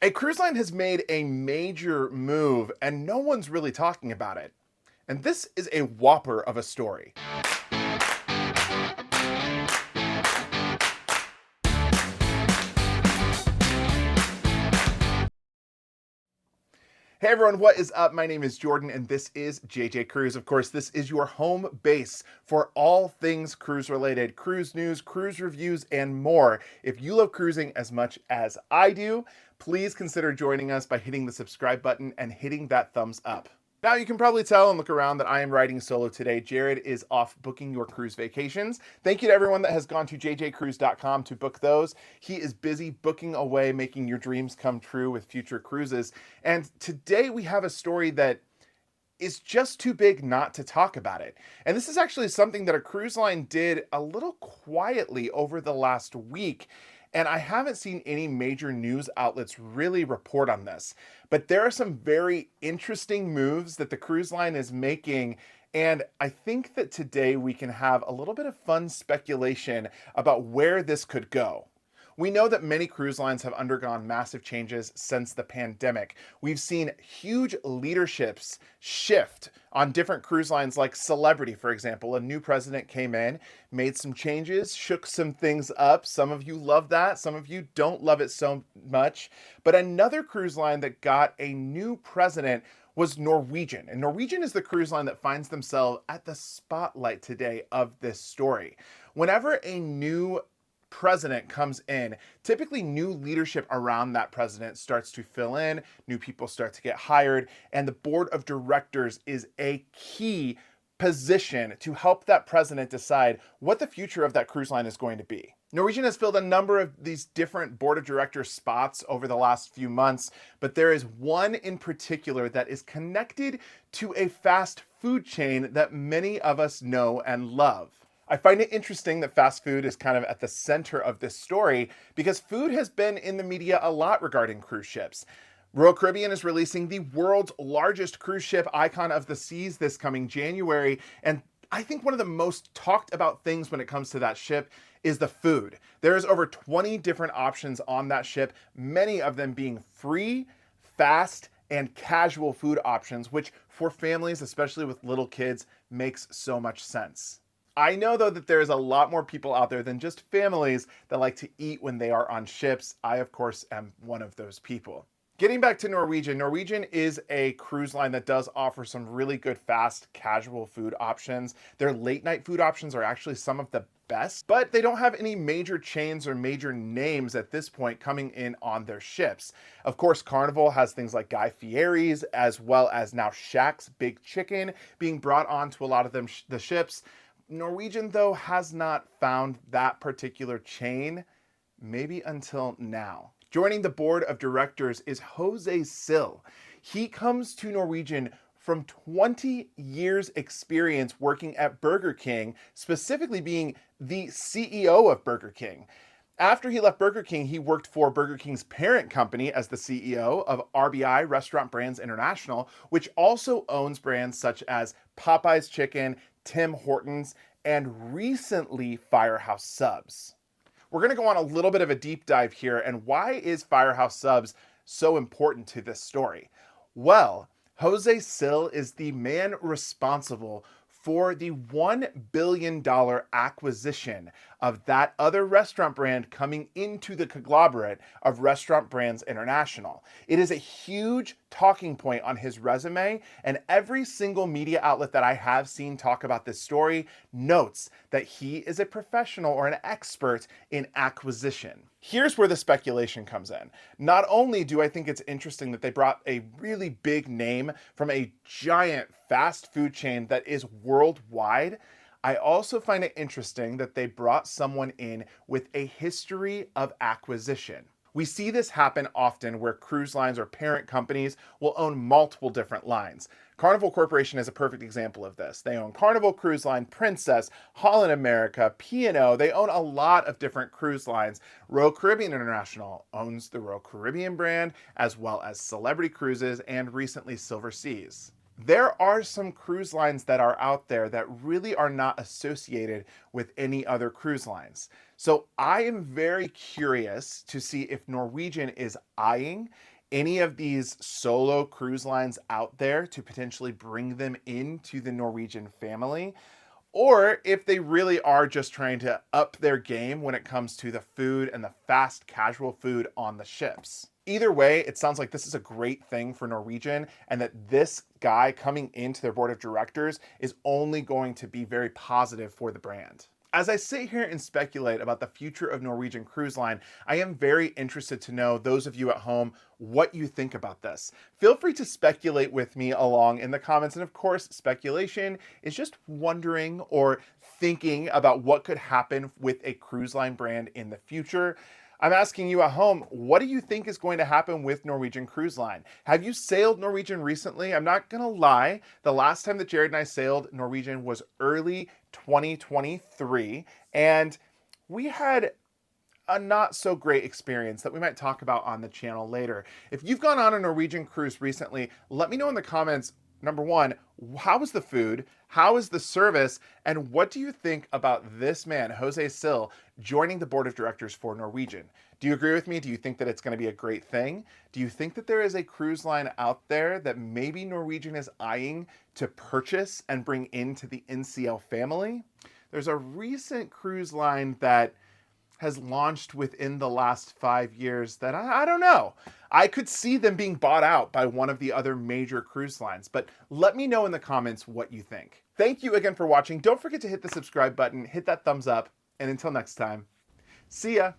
A cruise line has made a major move and no one's really talking about it. And this is a whopper of a story. Hey everyone, what is up? My name is Jordan and this is JJ Cruise. Of course, this is your home base for all things cruise related, cruise news, cruise reviews, and more. If you love cruising as much as I do, please consider joining us by hitting the subscribe button and hitting that thumbs up. Now you can probably tell and look around that I am riding solo today. Jared is off booking your cruise vacations. Thank you to everyone that has gone to jjcruise.com to book those. He is busy booking away, making your dreams come true with future cruises. And today we have a story that is just too big not to talk about it. And this is actually something that a cruise line did a little quietly over the last week. And I haven't seen any major news outlets really report on this. But there are some very interesting moves that the cruise line is making. And I think that today we can have a little bit of fun speculation about where this could go. We know that many cruise lines have undergone massive changes since the pandemic. We've seen huge leaderships shift on different cruise lines, like Celebrity, for example. A new president came in, made some changes, shook some things up. Some of you love that. Some of you don't love it so much. But another cruise line that got a new president was Norwegian. And Norwegian is the cruise line that finds themselves at the spotlight today of this story. Whenever a new president comes in, typically new leadership around that president starts to fill in, new people start to get hired, and the board of directors is a key position to help that president decide what the future of that cruise line is going to be. Norwegian has filled a number of these different board of directors spots over the last few months, but there is one in particular that is connected to a fast food chain that many of us know and love. I find it interesting that fast food is kind of at the center of this story because food has been in the media a lot regarding cruise ships. Royal Caribbean is releasing the world's largest cruise ship, Icon of the Seas, this coming January. And I think one of the most talked about things when it comes to that ship is the food. There's over 20 different options on that ship, many of them being free, fast, and casual food options, which for families, especially with little kids, makes so much sense. I know, though, that there's a lot more people out there than just families that like to eat when they are on ships. I, of course, am one of those people. Getting back to Norwegian, Norwegian is a cruise line that does offer some really good, fast, casual food options. Their late night food options are actually some of the best, but they don't have any major chains or major names at this point coming in on their ships. Of course, Carnival has things like Guy Fieri's, as well as now Shaq's Big Chicken being brought onto a lot of the ships. Norwegian, though, has not found that particular chain, maybe until now. Joining the board of directors is Jose Cil. He comes to Norwegian from 20 years experience working at Burger King, specifically being the CEO of Burger King. After he left Burger King, he worked for Burger King's parent company as the CEO of RBI, Restaurant Brands International, which also owns brands such as Popeye's Chicken, Tim Hortons, and recently Firehouse Subs. We're going to go on a little bit of a deep dive here, and why is Firehouse Subs so important to this story? Well, Jose Cil is the man responsible for the $1 billion acquisition of that other restaurant brand coming into the conglomerate of Restaurant Brands International. It is a huge talking point on his resume, and every single media outlet that I have seen talk about this story notes that he is a professional or an expert in acquisition. Here's where the speculation comes in. Not only do I think it's interesting that they brought a really big name from a giant fast food chain that is worldwide, I also find it interesting that they brought someone in with a history of acquisition. We see this happen often where cruise lines or parent companies will own multiple different lines. Carnival Corporation is a perfect example of this. They own Carnival Cruise Line, Princess, Holland America, P&O. They own a lot of different cruise lines. Royal Caribbean International owns the Royal Caribbean brand, as well as Celebrity Cruises and recently Silver Seas. there are some cruise lines that are out there that really are not associated with any other cruise lines. So I am very curious to see if Norwegian is eyeing any of these solo cruise lines out there to potentially bring them into the Norwegian family, or if they really are just trying to up their game when it comes to the food and the fast casual food on the ships. Either way, it sounds like this is a great thing for Norwegian, and that this guy coming into their board of directors is only going to be very positive for the brand. As I sit here and speculate about the future of Norwegian Cruise Line, I am very interested to know, those of you at home, what you think about this. Feel free to speculate with me along in the comments. And of course, speculation is just wondering or thinking about what could happen with a cruise line brand in the future. I'm asking you at home, what do you think is going to happen with Norwegian Cruise Line? Have you sailed Norwegian recently? I'm not gonna lie, the last time that Jared and I sailed Norwegian was early 2023, and we had a not so great experience that we might talk about on the channel later. If you've gone on a Norwegian cruise recently, let me know in the comments, number one, how was the food? How is the service? And what do you think about this man, Jose Cil, joining the board of directors for Norwegian? Do you agree with me? Do you think that it's going to be a great thing? Do you think that there is a cruise line out there that maybe Norwegian is eyeing to purchase and bring into the NCL family? There's a recent cruise line that has launched within the last 5 years that I don't know. I could see them being bought out by one of the other major cruise lines, but let me know in the comments what you think. Thank you again for watching. Don't forget to hit the subscribe button, hit that thumbs up, and until next time, see ya.